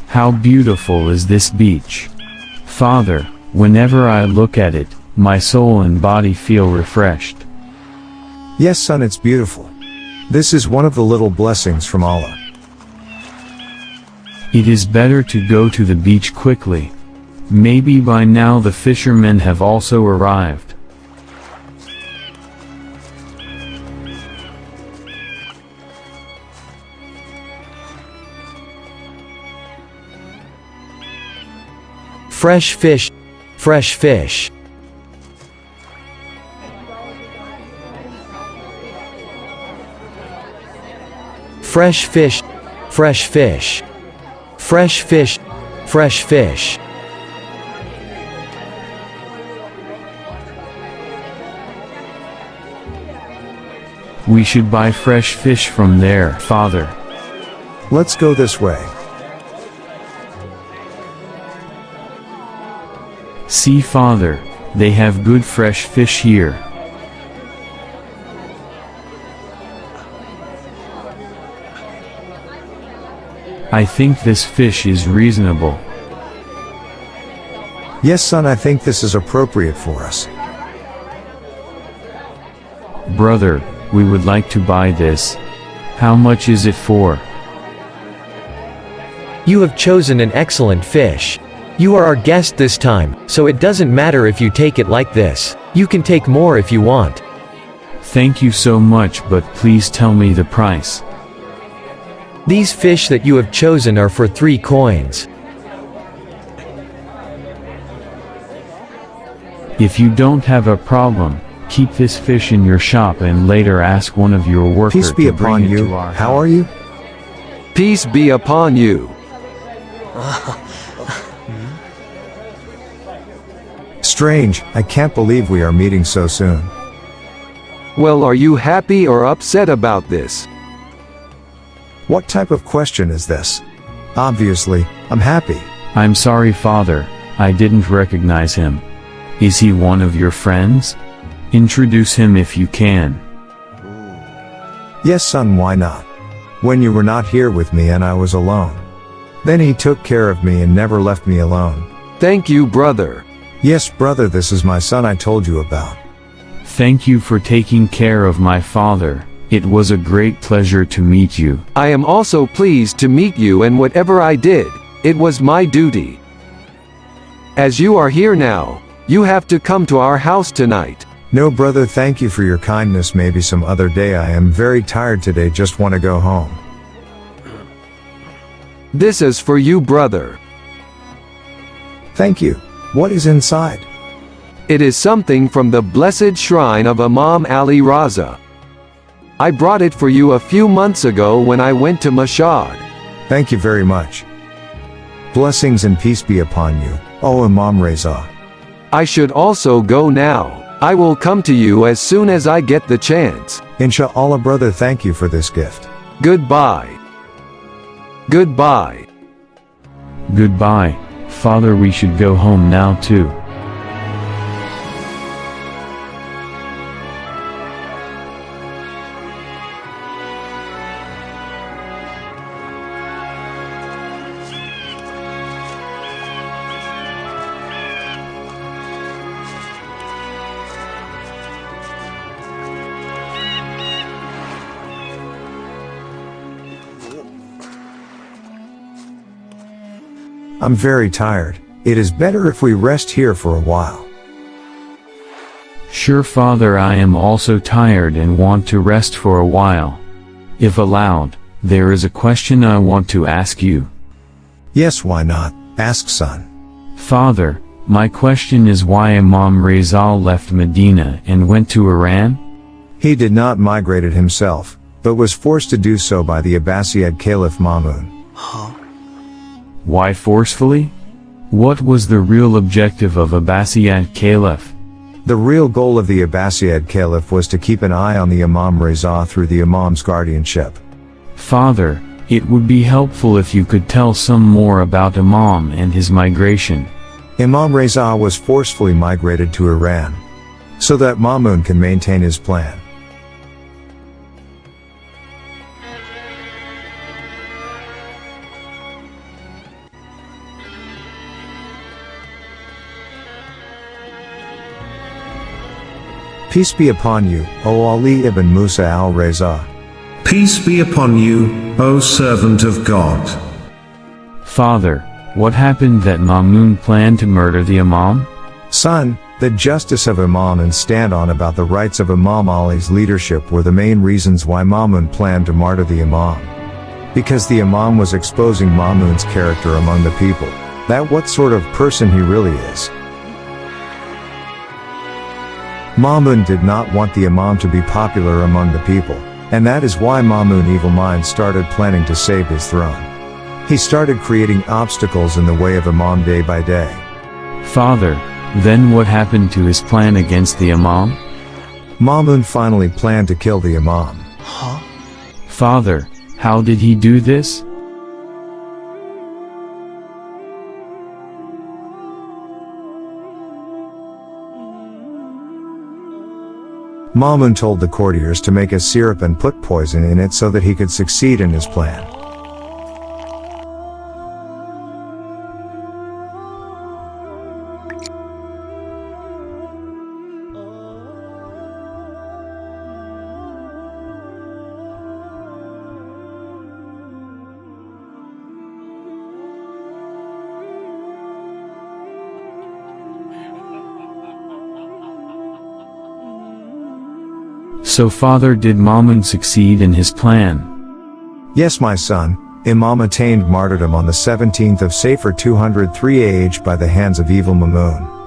How beautiful is this beach. Father, whenever I look at it, my soul and body feel refreshed. Yes, son, it's beautiful. This is one of the little blessings from Allah. It is better to go to the beach quickly. Maybe by now the fishermen have also arrived. Fresh fish, fresh fish. Fresh fish, fresh fish. Fresh fish, fresh fish. We should buy fresh fish from there, Father. Let's go this way. See, Father, they have good fresh fish here. I think this fish is reasonable. Yes, son, I think this is appropriate for us. Brother, we would like to buy this. How much is it for? You have chosen an excellent fish. You are our guest this time, so it doesn't matter if you take it like this. You can take more if you want. Thank you so much, but please tell me the price. These fish that you have chosen are for 3 coins. If you don't have a problem, keep this fish in your shop and later ask one of your workers Peace be to bring upon it you. to our How house. are you? Peace be upon you. Strange, I can't believe we are meeting so soon. Well, are you happy or upset about this? What type of question is this? Obviously, I'm happy. I'm sorry, Father, I didn't recognize him. Is he one of your friends? Introduce him if you can. Yes, son, why not? When you were not here with me and I was alone. Then he took care of me and never left me alone. Thank you, brother. Yes, brother, this is my son I told you about. Thank you for taking care of my father. It was a great pleasure to meet you. I am also pleased to meet you, and whatever I did, it was my duty. As you are here now, you have to come to our house tonight. No, brother, thank you for your kindness. Maybe some other day. I am very tired today, just want to go home. This is for you, brother. Thank you. What is inside? It is something from the blessed shrine of Imam Ali Raza. I brought it for you a few months ago when I went to Mashad. Thank you very much. Blessings and peace be upon you, O Imam Reza. I should also go now. I will come to you as soon as I get the chance. Inshallah, brother, thank you for this gift. Goodbye. Goodbye. Goodbye, Father, we should go home now too. I'm very tired. It is better if we rest here for a while. Sure, Father, I am also tired and want to rest for a while. If allowed, there is a question I want to ask you. Yes, why not? Ask, son. Father, my question is why Imam Reza left Medina and went to Iran? He did not migrate it himself, but was forced to do so by the Abbasid Caliph Mamun. Why forcefully? What was the real objective of Abbasid Caliph? The real goal of the Abbasid Caliph was to keep an eye on the Imam Reza through the Imam's guardianship. Father, it would be helpful if you could tell some more about Imam and his migration. Imam Reza was forcefully migrated to Iran, so that Mamun can maintain his plan. Peace be upon you, O Ali ibn Musa al-Reza. Peace be upon you, O servant of God. Father, what happened that Ma'mun planned to murder the Imam? Son, the justice of Imam and stand on about the rights of Imam Ali's leadership were the main reasons why Ma'mun planned to martyr the Imam. Because the Imam was exposing Ma'mun's character among the people, that what sort of person he really is. Ma'mun did not want the Imam to be popular among the people, and that is why Ma'mun evil mind started planning to save his throne. He started creating obstacles in the way of Imam day by day. Father, then what happened to his plan against the Imam? Ma'mun finally planned to kill the Imam. Father, how did he do this? Ma'mun told the courtiers to make a syrup and put poison in it so that he could succeed in his plan. So father, did Ma'mun succeed in his plan? Yes, my son, Imam attained martyrdom on the 17th of Safar 203 AH by the hands of evil Ma'mun.